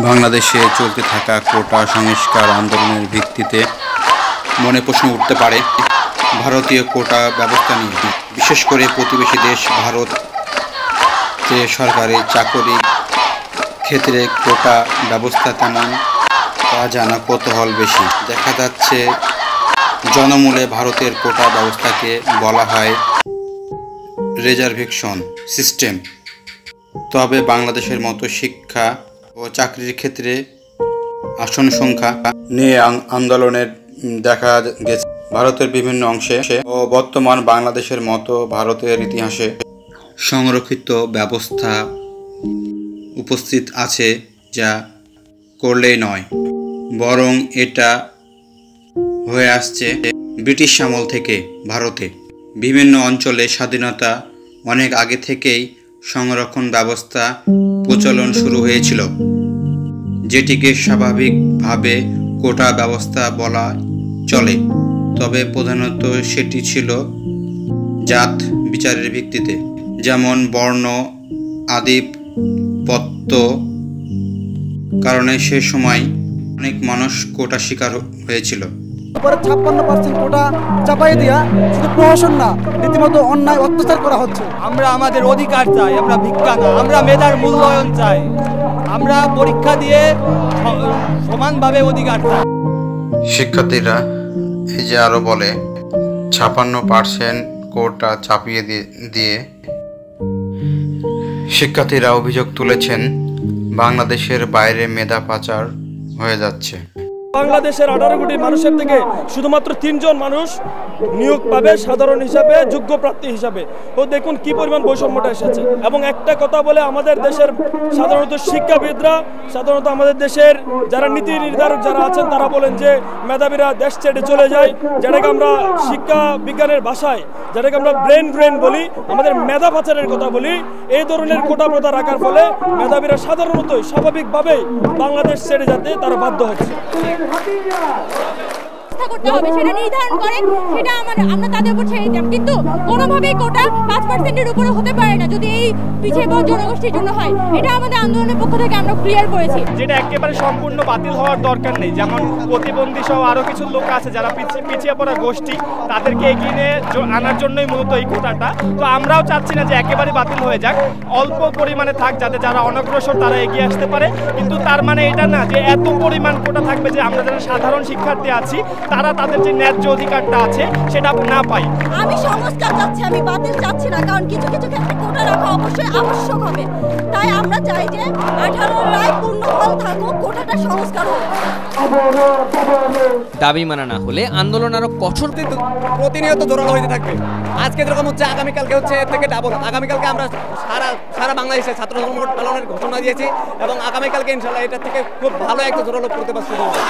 বাংলাদেশে চলতে থাকা কোটা সংস্কার আন্দোলনের ভিত্তিতে মনে প্রশ্ন উঠতে পারে ভারতীয় কোটা ব্যবস্থা নিয়ে। বিশেষ করে প্রতিবেশী দেশ ভারতে সরকারি চাকরির ক্ষেত্রে কোটা ব্যবস্থা তেমন তা জানা কৌতূহল বেশি। দেখা যাচ্ছে জনমূলে ভারতের কোটা ব্যবস্থাকে বলা হয় রিজার্ভেশন সিস্টেম। তবে বাংলাদেশের মতো শিক্ষা ও চাকরির ক্ষেত্রে আসন সংখ্যা নিয়ে আন্দোলনের দেখা গেছে ভারতের বিভিন্ন অংশে ও বর্তমান বাংলাদেশের মতো ভারতের ইতিহাসে সংরক্ষিত ব্যবস্থা উপস্থিত আছে, যা করলেই নয় বরং এটা হয়ে আসছে ব্রিটিশ আমল থেকে। ভারতে বিভিন্ন অঞ্চলে স্বাধীনতা অনেক আগে থেকেই সংরক্ষণ ব্যবস্থা প্রচলন শুরু হয়েছিল, যেটিকে স্বাভাবিকভাবে কোটা ব্যবস্থা বলা চলে। তবে প্রধানত সেটি ছিল জাত বিচারের ভিত্তিতে, যেমন বর্ণ আধিপত্য কারণে সে সময় অনেক মানুষ কোটা শিকার হয়েছিল। 56% কোটা চাপাই দিয়া শুধু প্রহসন না, রীতিমতো অন্যায় অত্যাচার করা হচ্ছে। আমরা আমাদের অধিকার চাই, আমরা ভিক্ষা না, আমরা মেধার মূল্যায়ন চাই, আমরা পরীক্ষা দিয়ে সমানভাবে অধিকার চাই। শিক্ষার্থীরা এই যে আরো বলে 56% কোটা চাপিয়ে দিয়ে শিক্ষার্থীরা অভিযোগ তুলেছেন বাংলাদেশের বাইরে মেধা পাচার হয়ে যাচ্ছে। বাংলাদেশের 18 কোটি মানুষের থেকে শুধুমাত্র 3 জন মানুষ নিয়োগ পাবে সাধারণ হিসাবে, যোগ্য প্রার্থী হিসাবে। তো দেখুন কি পরিমাণ বৈষম্যটা এসেছে। এবং একটা কথা বলে, আমাদের দেশের সাধারণত শিক্ষাবিদরা, সাধারণত আমাদের দেশের যারা নীতি নির্ধারক যারা আছেন, তারা বলেন যে মেধাবীরা দেশ ছেড়ে চলে যায়, যেটাকে আমরা শিক্ষা বিজ্ঞানের ভাষায় যেটাকে আমরা ব্রেন বলি, আমাদের মেধা পাচারের কথা বলি। এই ধরনের কোটা প্রথা রাখার ফলে মেধাবীরা সাধারণতই স্বাভাবিকভাবেই বাংলাদেশ ছেড়ে যেতে তারা বাধ্য হচ্ছে। করতে হবে সেটা নির্ধারণ করে, সেটা আমরা তাদের উপর ছেড়ে দিতাম। কিন্তু কোনোভাবেই কোটা 5%-এর উপরে হতে পারে না যদি এই পিছিয়ে পড়া জনগোষ্ঠীর জন্য হয়। এটা আমাদের আন্দোলনের পক্ষ থেকে আমরা ক্লিয়ার করেছি, যেটা একেবারে সম্পূর্ণ বাতিল হওয়ার দরকার নেই। যেমন প্রতিবন্ধী সহ আরও কিছু লোক আছে যারা পিছিয়ে পড়া গোষ্ঠী, তাদেরকে এগিয়ে নিয়ে আনার জন্যই মূলত এই কোটাটা। তো আমরাও চাচ্ছি না যে একেবারে বাতিল হয়ে যাক, অল্প পরিমাণে থাক, যাতে যারা অনগ্রসর তারা এগিয়ে আসতে পারে। কিন্তু তার মানে এটা না যে এত পরিমাণ কোটা থাকবে যে আমরা যারা সাধারণ শিক্ষার্থী আছি তারা তাদের যে ন্যায্য অধিকারটা আছে সেটা না পাই। আমি সংস্কার চাচ্ছি, আমি বাতিল চাচ্ছি না, কারণ কিছু কিছু ক্ষেত্রে কোটা রাখা অবশ্যই আবশ্যক হবে। তাই আমরা চাই যে 18 রায় পূর্ণ ফল থাকুক, কোটাটা সংস্কার হোক। দাবি মানা না হলে আন্দোলন আরো কঠোর, কিন্তু প্রতিনিয়ত জোরালো হইতে থাকবে। আজকে যেরকম হচ্ছে, আগামীকালকে হচ্ছে এর থেকে ডাবল। আগামীকালকে আমরা সারা বাংলাদেশে ছাত্র সংগঠন পালনের ঘোষণা দিয়েছি এবং আগামীকালকে ইনশাআল্লাহ এটা থেকে খুব ভালো একটা জোরালো প্রতিবাদ শুরু হবে।